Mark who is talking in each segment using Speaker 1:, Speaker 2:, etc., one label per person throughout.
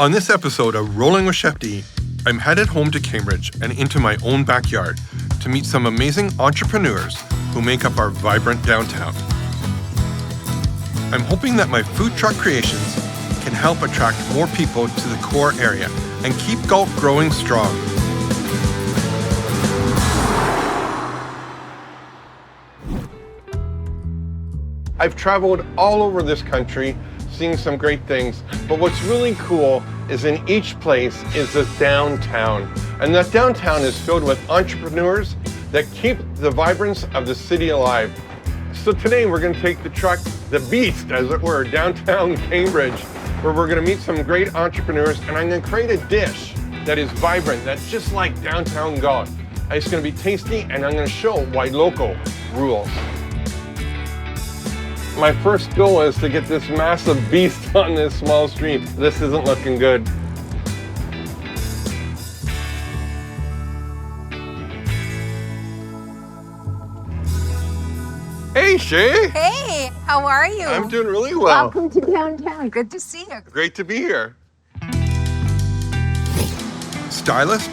Speaker 1: On this episode of Rolling with CHEFD, I'm headed home to Cambridge and into my own backyard to meet some amazing entrepreneurs who make up our vibrant downtown. I'm hoping that my food truck creations can help attract more people to the core area and keep Gulf growing strong. I've traveled all over this country, seeing some great things, but what's really cool is in each place is the downtown. And that downtown is filled with entrepreneurs that keep the vibrance of the city alive. So today we're gonna take the truck, the beast as it were, downtown Cambridge, where we're gonna meet some great entrepreneurs, and I'm gonna create a dish that is vibrant, that's just like downtown Gulf. It's gonna be tasty, and I'm gonna show why local rules. My first goal is to get this massive beast on this small street. This isn't looking good. Hey, Shay.
Speaker 2: Hey, how are you?
Speaker 1: I'm doing really well.
Speaker 2: Welcome to downtown. Good to see you.
Speaker 1: Great to be here. Stylist,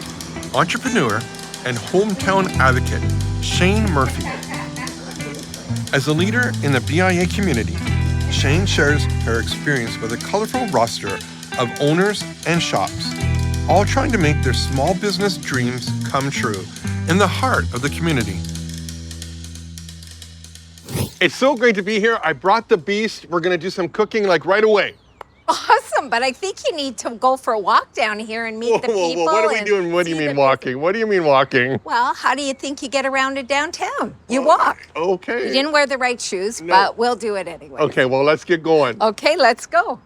Speaker 1: entrepreneur, and hometown advocate, Shane Murphy. As a leader in the BIA community, Shane shares her experience with a colorful roster of owners and shops, all trying to make their small business dreams come true in the heart of the community. It's so great to be here. I brought the beast. We're gonna do some cooking like right away.
Speaker 2: Awesome, but I think you need to go for a walk down here and meet the people.
Speaker 1: What are we doing? What do you mean walking? What do you mean walking?
Speaker 2: Well, how do you think you get around to downtown? You walk.
Speaker 1: Okay.
Speaker 2: You didn't wear the right shoes,
Speaker 1: No.
Speaker 2: but we'll do it anyway.
Speaker 1: Okay, well, let's get going.
Speaker 2: Okay, let's go.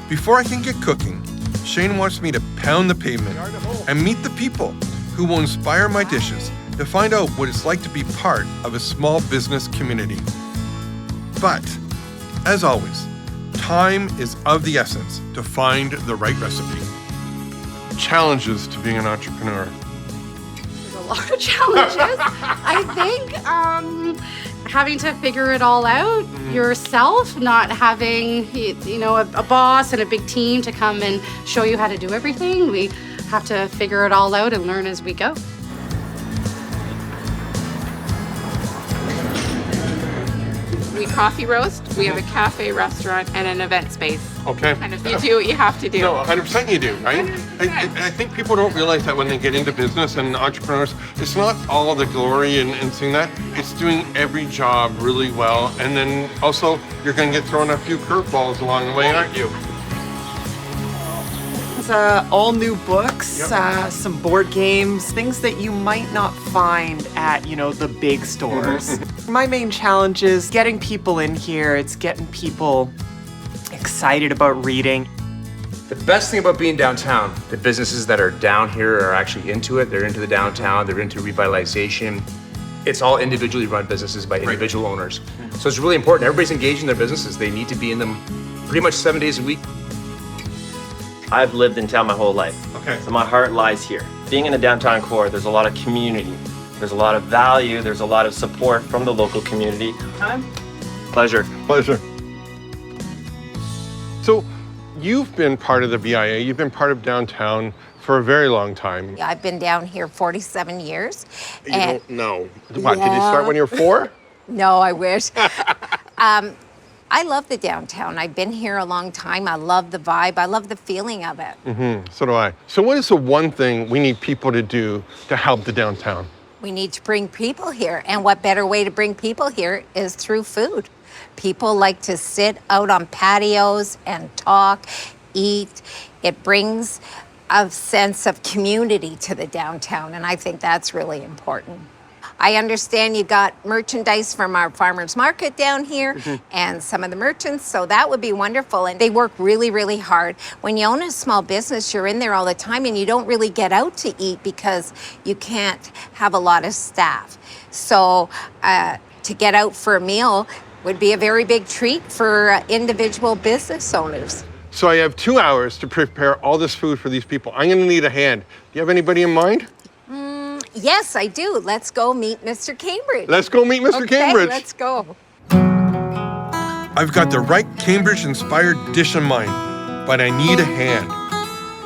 Speaker 1: Before I can get cooking, Shane wants me to pound the pavement and meet the people who will inspire my dishes to find out what it's like to be part of a small business community. But, as always, time is of the essence to find the right recipe. Challenges to being an entrepreneur.
Speaker 3: There's a lot of challenges. I think having to figure it all out yourself, not having a boss and a big team to come and show you how to do everything. We have to figure it all out and learn as we go.
Speaker 4: We coffee roast, we have a cafe, restaurant, and an event space.
Speaker 1: Okay.
Speaker 4: And if you do what you have to do.
Speaker 1: No, 100% you do, right?
Speaker 4: 100%.
Speaker 1: I think people don't realize that when they get into business and entrepreneurs, it's not all the glory and seeing that. It's doing every job really well. And then also, you're going to get thrown a few curveballs along the way, aren't you?
Speaker 5: All new books, some board games, things that you might not find at, the big stores. My main challenge is getting people in here. It's getting people excited about reading.
Speaker 6: The best thing about being downtown, the businesses that are down here are actually into it. They're into the downtown, they're into revitalization. It's all individually run businesses by individual owners. So it's really important. Everybody's engaged in their businesses. They need to be in them pretty much 7 days a week.
Speaker 7: I've lived in town my whole life,
Speaker 1: Okay.
Speaker 7: so my heart lies here. Being in the downtown core, there's a lot of community, there's a lot of value, there's a lot of support from the local community. Pleasure.
Speaker 1: Pleasure. So, you've been part of the BIA, you've been part of downtown for a very long time.
Speaker 2: I've been down here 47 years.
Speaker 1: You don't know. What, did you start when you were 4?
Speaker 2: No, I wish. I love the downtown. I've been here a long time. I love the vibe. I love the feeling of it.
Speaker 1: So do I. So what is the one thing we need people to do to help the downtown?
Speaker 2: We need to bring people here. And what better way to bring people here is through food. People like to sit out on patios and talk, eat. It brings a sense of community to the downtown, and I think that's really important. I understand you got merchandise from our farmers market down here and some of the merchants, so that would be wonderful. And they work really, really hard. When you own a small business, you're in there all the time and you don't really get out to eat because you can't have a lot of staff. So to get out for a meal would be a very big treat for individual business owners.
Speaker 1: So I have 2 hours to prepare all this food for these people. I'm gonna need a hand. Do you have anybody in mind?
Speaker 2: Yes, I do. Let's go meet Mr. Cambridge.
Speaker 1: Let's go meet Mr. Cambridge.
Speaker 2: Okay, let's go.
Speaker 1: I've got the right Cambridge-inspired dish in mind, but I need a hand.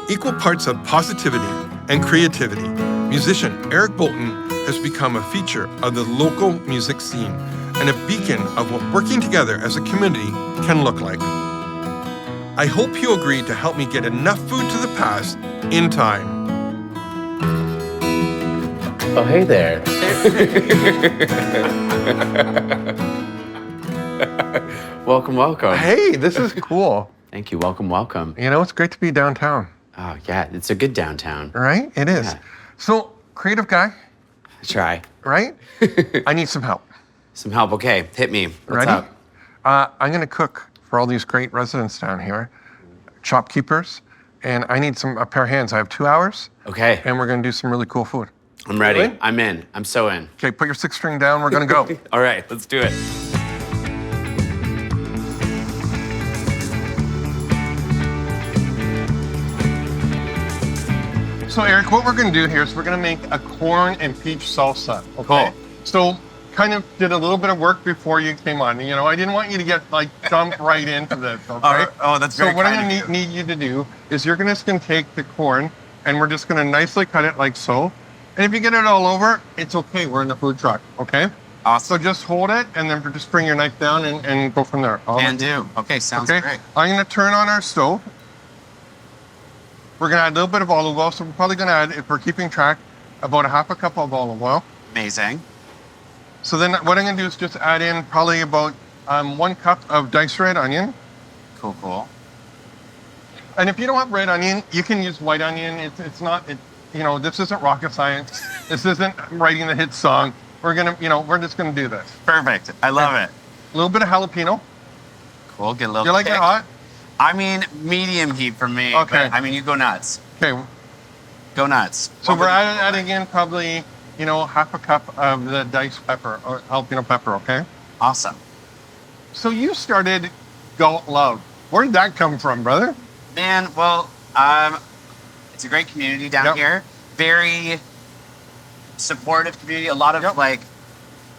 Speaker 1: Equal parts of positivity and creativity, musician Eric Bolton has become a feature of the local music scene and a beacon of what working together as a community can look like. I hope he'll agree to help me get enough food to the past in time.
Speaker 8: Oh, hey there. Welcome, welcome.
Speaker 1: Hey, this is cool.
Speaker 8: Thank you. Welcome, welcome.
Speaker 1: You know, it's great to be downtown.
Speaker 8: Oh, yeah, it's a good downtown.
Speaker 1: Right? It is.
Speaker 8: Yeah.
Speaker 1: So, creative guy,
Speaker 8: Try.
Speaker 1: right? I need some help.
Speaker 8: Some help. Okay, hit me. What's
Speaker 1: Ready?
Speaker 8: up?
Speaker 1: I'm gonna cook for all these great residents down here, shopkeepers, and I need a pair of hands. I have 2 hours,
Speaker 8: Okay,
Speaker 1: and we're gonna do some really cool food.
Speaker 8: I'm ready.
Speaker 1: in?
Speaker 8: I'm in. I'm so in.
Speaker 1: Okay, put your 6 string down. We're gonna go.
Speaker 8: All right, let's do it.
Speaker 1: So Eric, what we're gonna do here is we're gonna make a corn and peach salsa. Okay.
Speaker 8: Cool.
Speaker 1: So kind of did a little bit of work before you came on. You know, I didn't want you to get like dumped right into this. Okay.
Speaker 5: Oh, that's
Speaker 1: So
Speaker 5: very
Speaker 1: what I'm
Speaker 5: kind
Speaker 1: gonna
Speaker 5: of
Speaker 1: need you to do is you're just gonna take the corn and we're just gonna nicely cut it like so. And if you get it all over, it's okay. We're in the food truck. Okay.
Speaker 5: Awesome.
Speaker 1: So just hold it and then just bring your knife down and go from there. All
Speaker 5: Can
Speaker 1: right?
Speaker 5: do. Okay, sounds
Speaker 1: Okay.
Speaker 5: great.
Speaker 1: I'm gonna turn on our stove. We're gonna add a little bit of olive oil. So we're probably gonna add, if we're keeping track, about a half a cup of olive oil.
Speaker 5: Amazing.
Speaker 1: So then what I'm gonna do is just add in probably about 1 cup of diced red onion.
Speaker 5: Cool, cool.
Speaker 1: And if you don't have red onion, you can use white onion. It's not, you know, this isn't rocket science. This isn't writing the hit song. We're gonna, you know, we're just gonna do this.
Speaker 5: Perfect. I love it.
Speaker 1: A little bit of jalapeno.
Speaker 5: Cool. Get a little
Speaker 1: You like it
Speaker 5: kick.
Speaker 1: hot?
Speaker 5: I mean, medium heat for me.
Speaker 1: Okay.
Speaker 5: But, I mean, you go nuts.
Speaker 1: Okay.
Speaker 5: Go nuts.
Speaker 1: So
Speaker 5: What
Speaker 1: we're
Speaker 5: would-
Speaker 1: adding in probably, you know, half a cup of the diced pepper or jalapeno pepper. Okay.
Speaker 5: Awesome.
Speaker 1: So you started Galt Love. Where did that come from, brother?
Speaker 5: Man, well, it's a great community down
Speaker 1: Yep.
Speaker 5: here. Very supportive community. A lot of
Speaker 1: Yep.
Speaker 5: like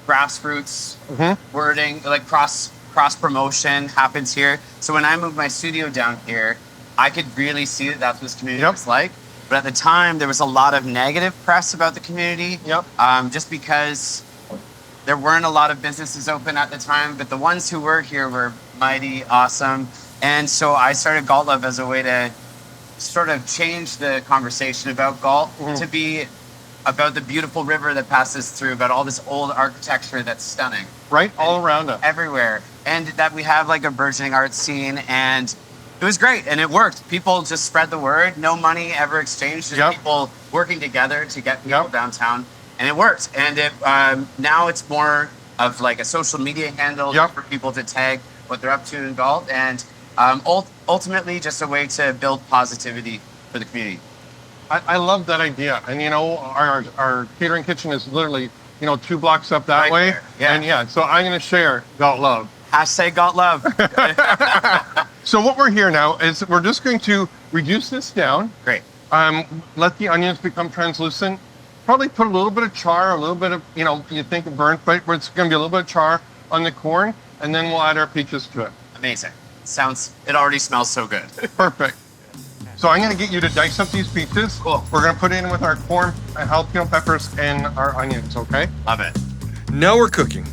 Speaker 5: grassroots
Speaker 1: Mhm.
Speaker 5: wording, like cross promotion happens here. So when I moved my studio down here, I could really see that that's what this community
Speaker 1: Yep.
Speaker 5: was like. But at the time, there was a lot of negative press about the community.
Speaker 1: Yep.
Speaker 5: Just because there weren't a lot of businesses open at the time, but the ones who were here were mighty awesome. And so I started Galt Love as a way to sort of change the conversation about Galt to be about the beautiful river that passes through, about all this old architecture that's stunning
Speaker 1: Right, all around us.
Speaker 5: everywhere, and that we have like a burgeoning art scene. And it was great, and it worked. People just spread the word. No money ever exchanged. Just
Speaker 1: Yep.
Speaker 5: people working together to get people
Speaker 1: Yep.
Speaker 5: downtown, and it worked. And it now it's more of like a social media handle
Speaker 1: Yep.
Speaker 5: for people to tag what they're up to in Galt, and ultimately just a way to build positivity for the community.
Speaker 1: I love that idea. And you know, our catering kitchen is literally, you know, 2 blocks up that
Speaker 5: Right
Speaker 1: way.
Speaker 5: there, yeah.
Speaker 1: And yeah, so I'm gonna share Galt Love.
Speaker 5: Hashtag Galt Love.
Speaker 1: So what we're here now is we're just going to reduce this down.
Speaker 5: Great.
Speaker 1: Let the onions become translucent. Probably put a little bit of char, a little bit of, you know, you think of burnt, but it's gonna be a little bit of char on the corn, and then we'll add our peaches to it.
Speaker 5: Amazing. It already smells so good.
Speaker 1: Perfect. So I'm gonna get you to dice up these peaches.
Speaker 5: Cool.
Speaker 1: We're gonna put it in with our corn, jalapeno peppers, and our onions, okay?
Speaker 5: Love it.
Speaker 1: Now we're cooking.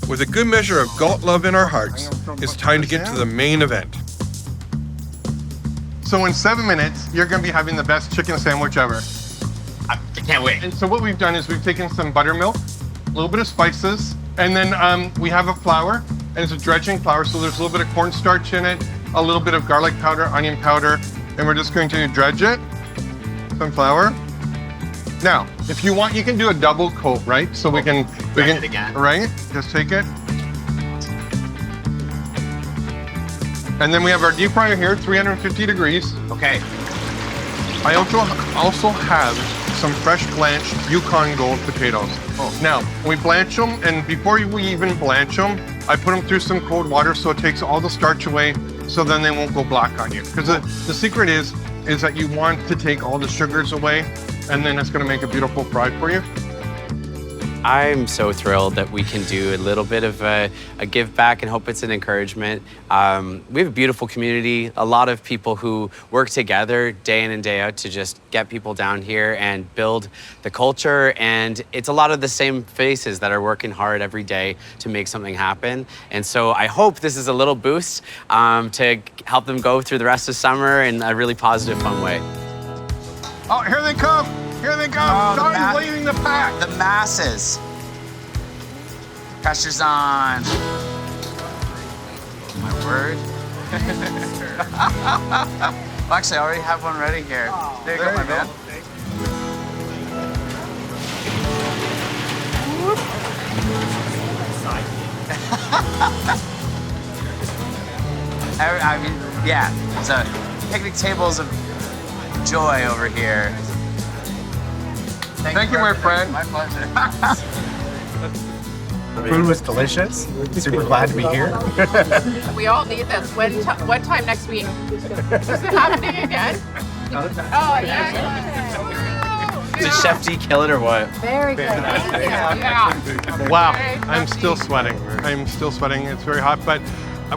Speaker 1: With a good measure of Galt Love in our hearts, it's time to get to the main event. So in 7 minutes, you're gonna be having the best chicken sandwich ever.
Speaker 5: I can't wait.
Speaker 1: And so what we've done is we've taken some buttermilk, a little bit of spices, and then we have a flour, and it's a dredging flour, so there's a little bit of cornstarch in it, a little bit of garlic powder, onion powder, and we're just going to dredge it, some flour. Now, if you want, you can do a double coat, right? So we can
Speaker 5: Dredge it again.
Speaker 1: right? Just take it. And then we have our deep fryer here, 350 degrees.
Speaker 5: Okay.
Speaker 1: I also have some fresh blanched Yukon Gold potatoes. Now, we blanch them, and before we even blanch them, I put them through some cold water so it takes all the starch away, so then they won't go black on you. Because the secret is that you want to take all the sugars away, and then it's gonna make a beautiful fry for you.
Speaker 8: I'm so thrilled that we can do a little bit of a give back and hope it's an encouragement. We have a beautiful community, a lot of people who work together day in and day out to just get people down here and build the culture. And it's a lot of the same faces that are working hard every day to make something happen. And so I hope this is a little boost to help them go through the rest of summer in a really positive, fun way.
Speaker 1: Oh, here they come. Here they come. Johnny's leading the pack.
Speaker 9: The masses. Pressure's on. My word. Well, actually, I already have one ready here. There you go, my man. I mean, yeah, so picnic tables of joy over here.
Speaker 1: Thank you, my friend.
Speaker 9: My pleasure.
Speaker 10: Food was delicious. Super glad to be here.
Speaker 4: We all need this. What time next week? Is it happening again? Oh, yeah.
Speaker 8: Did CHEFD kill it or what?
Speaker 4: Very good. Yeah.
Speaker 1: Wow, I'm still sweating. I'm still sweating. It's very hot, but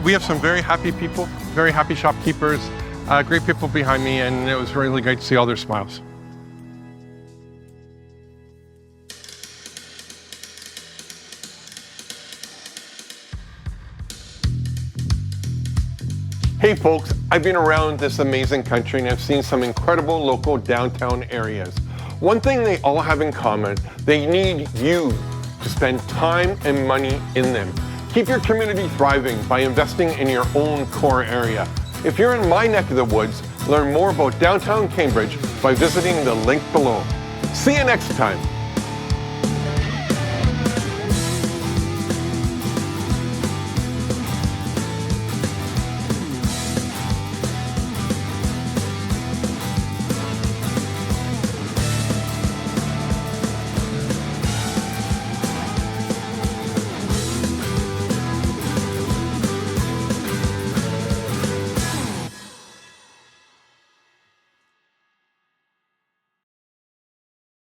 Speaker 1: we have some very happy people, very happy shopkeepers, great people behind me, and it was really great to see all their smiles. Hey folks, I've been around this amazing country and I've seen some incredible local downtown areas. One thing they all have in common, they need you to spend time and money in them. Keep your community thriving by investing in your own core area. If you're in my neck of the woods, learn more about downtown Cambridge by visiting the link below. See you next time.